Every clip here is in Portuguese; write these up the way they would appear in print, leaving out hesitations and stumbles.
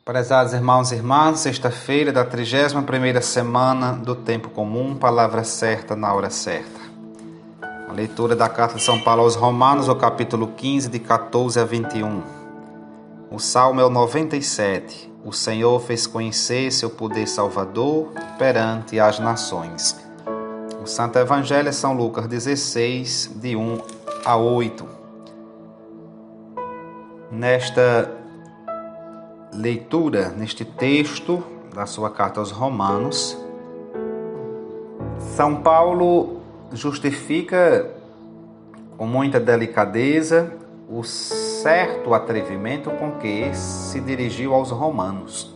Prezados irmãos e irmãs, sexta-feira da 31ª semana do Tempo Comum, palavra certa na hora certa. A leitura da Carta de São Paulo aos Romanos, o capítulo 15, de 14 a 21. O Salmo é o 97. O Senhor fez conhecer seu poder salvador perante as nações. O Santo Evangelho é São Lucas 16, de 1 a 8. Nesta leitura, neste texto da sua carta aos Romanos, São Paulo justifica com muita delicadeza o certo atrevimento com que se dirigiu aos romanos.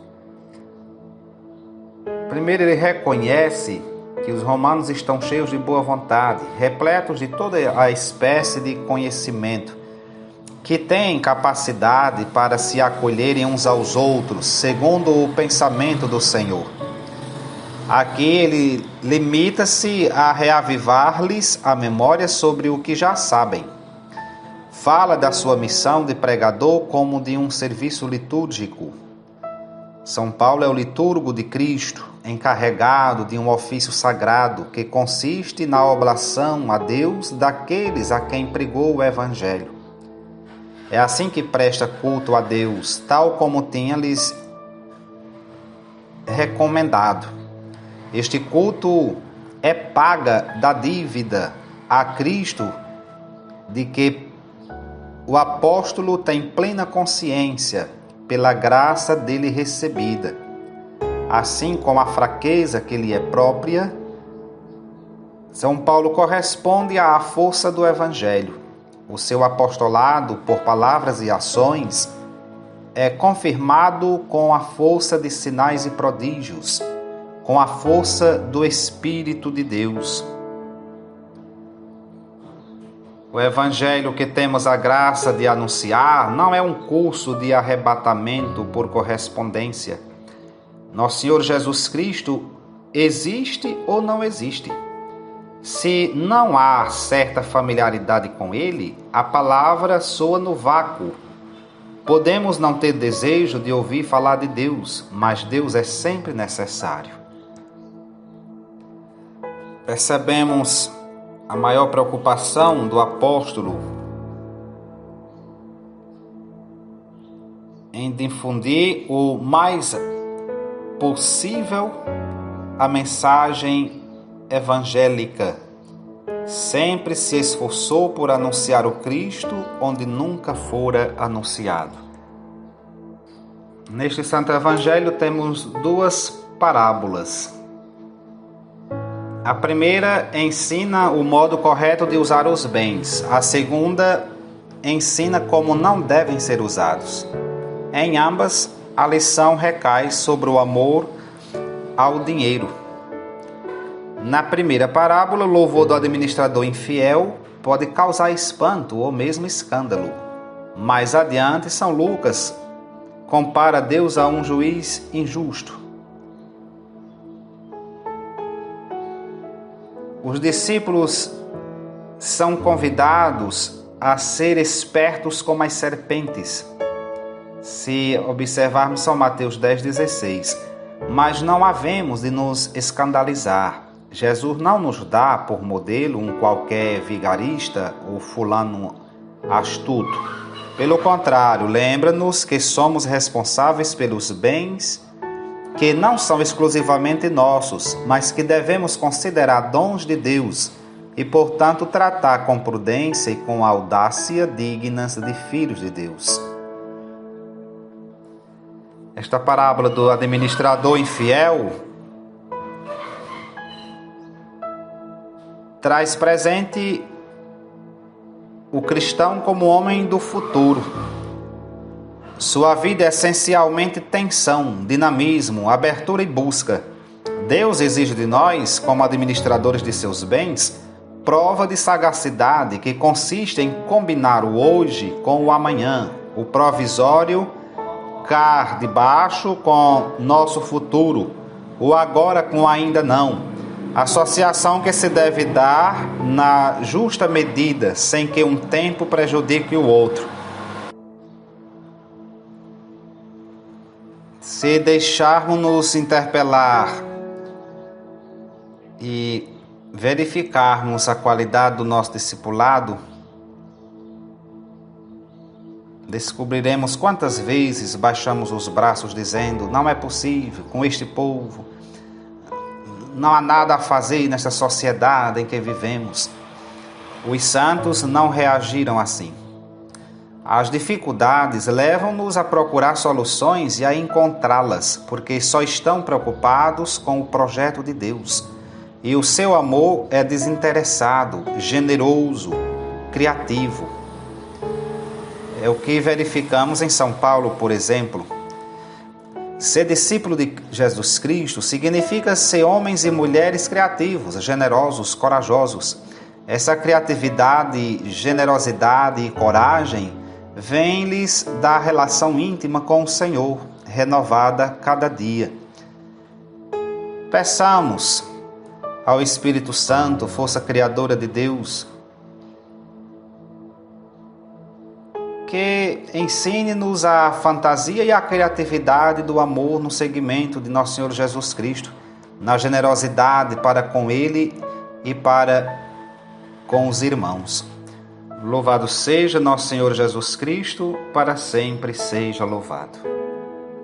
Primeiro, ele reconhece que os romanos estão cheios de boa vontade, repletos de toda a espécie de conhecimento, que têm capacidade para se acolherem uns aos outros, segundo o pensamento do Senhor. Aqui ele limita-se a reavivar-lhes a memória sobre o que já sabem. Fala da sua missão de pregador como de um serviço litúrgico. São Paulo é o liturgo de Cristo, encarregado de um ofício sagrado que consiste na oblação a Deus daqueles a quem pregou o Evangelho. É assim que presta culto a Deus, tal como tinha-lhes recomendado. Este culto é paga da dívida a Cristo de que o apóstolo tem plena consciência pela graça dele recebida. Assim como a fraqueza que lhe é própria, São Paulo corresponde à força do Evangelho. O seu apostolado, por palavras e ações, é confirmado com a força de sinais e prodígios, com a força do Espírito de Deus. O Evangelho que temos a graça de anunciar não é um curso de arrebatamento por correspondência. Nosso Senhor Jesus Cristo existe ou não existe? Se não há certa familiaridade com ele, a palavra soa no vácuo. Podemos não ter desejo de ouvir falar de Deus, mas Deus é sempre necessário. Percebemos a maior preocupação do apóstolo em difundir o mais possível a mensagem evangélica. Sempre se esforçou por anunciar o Cristo onde nunca fora anunciado. Neste Santo Evangelho temos duas parábolas. A primeira ensina o modo correto de usar os bens. A segunda ensina como não devem ser usados. Em ambas, a lição recai sobre o amor ao dinheiro. Na primeira parábola, o louvor do administrador infiel pode causar espanto ou mesmo escândalo. Mais adiante, São Lucas compara Deus a um juiz injusto. Os discípulos são convidados a ser espertos como as serpentes, se observarmos São Mateus 10,16. Mas não havemos de nos escandalizar. Jesus não nos dá por modelo um qualquer vigarista ou fulano astuto. Pelo contrário, lembra-nos que somos responsáveis pelos bens que não são exclusivamente nossos, mas que devemos considerar dons de Deus e, portanto, tratar com prudência e com audácia dignas de filhos de Deus. Esta parábola do administrador infiel traz presente o cristão como homem do futuro. Sua vida é essencialmente tensão, dinamismo, abertura e busca. Deus exige de nós, como administradores de seus bens, prova de sagacidade que consiste em combinar o hoje com o amanhã, o provisório cá de baixo com nosso futuro, o agora com o ainda não. Associação que se deve dar na justa medida, sem que um tempo prejudique o outro. Se deixarmos-nos interpelar e verificarmos a qualidade do nosso discipulado, descobriremos quantas vezes baixamos os braços dizendo: não é possível com este povo, não há nada a fazer nesta sociedade em que vivemos. Os santos não reagiram assim. As dificuldades levam-nos a procurar soluções e a encontrá-las, porque só estão preocupados com o projeto de Deus. E o seu amor é desinteressado, generoso, criativo. É o que verificamos em São Paulo, por exemplo. Ser discípulo de Jesus Cristo significa ser homens e mulheres criativos, generosos, corajosos. Essa criatividade, generosidade e coragem vem-lhes da relação íntima com o Senhor, renovada cada dia. Peçamos ao Espírito Santo, força criadora de Deus, que ensine-nos a fantasia e a criatividade do amor no seguimento de nosso Senhor Jesus Cristo, na generosidade para com Ele e para com os irmãos. Louvado seja nosso Senhor Jesus Cristo, para sempre seja louvado.